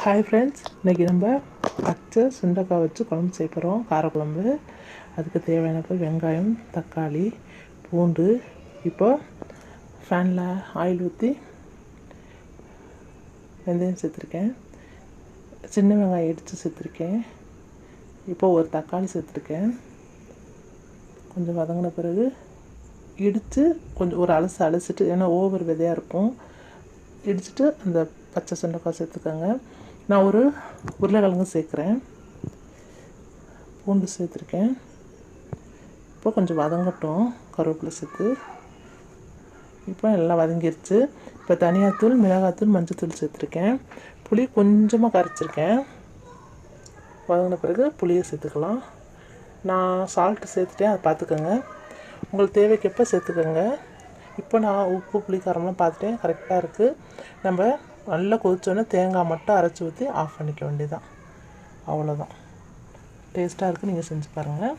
Hi friends, இன்றைக்கி நம்ம பச்சை சுண்டைக்காய் வச்சு குழம்பு செய்ய போகிறோம். காரக்குழம்பு. அதுக்கு தேவையான வெங்காயம், தக்காளி, பூண்டு. இப்போ ஃபேனில் ஆயில் ஊற்றி வெந்தயம் சேர்த்துருக்கேன். சின்ன வெங்காயம் இடித்து சேர்த்துருக்கேன். இப்போது ஒரு தக்காளி சேர்த்துருக்கேன். கொஞ்சம் வதங்கின பிறகு இடித்து கொஞ்சம் ஒரு அலசிட்டு, ஏன்னா ஓவர் விதையாக இருக்கும், இடிச்சிட்டு அந்த பச்சை சுண்டைக்காய் சேர்த்துக்கோங்க. நான் ஒரு உருளைக்கிழங்கு சேர்க்குறேன். பூண்டு சேர்த்துருக்கேன். இப்போ கொஞ்சம் வதங்கட்டும். கருவேப்பிலை சேர்த்து இப்போ எல்லாம் வதங்கிருச்சு. இப்போ தனியாத்தூள், மிளகாத்தூள், மஞ்சத்தூள் சேர்த்துருக்கேன். புளி கொஞ்சமாக கரைச்சிருக்கேன். வதங்கின பிறகு புளியை சேர்த்துக்கலாம். நான் சால்ட்டு சேர்த்துட்டேன், அதை பார்த்துக்கோங்க. உங்களுக்கு தேவைக்கப்போ சேர்த்துக்கோங்க. இப்போ நான் உப்பு புளி காரம்லாம் பார்த்துட்டேன், கரெக்டாக இருக்குது. நம்ம நல்லா கொதிச்சோன்னே தேங்காய் மட்டும் அரைச்சி ஊற்றி ஆஃப் பண்ணிக்க வேண்டியதான். அவ்வளோதான். டேஸ்ட்டாக இருக்குது. நீங்கள் செஞ்சு பாருங்கள்.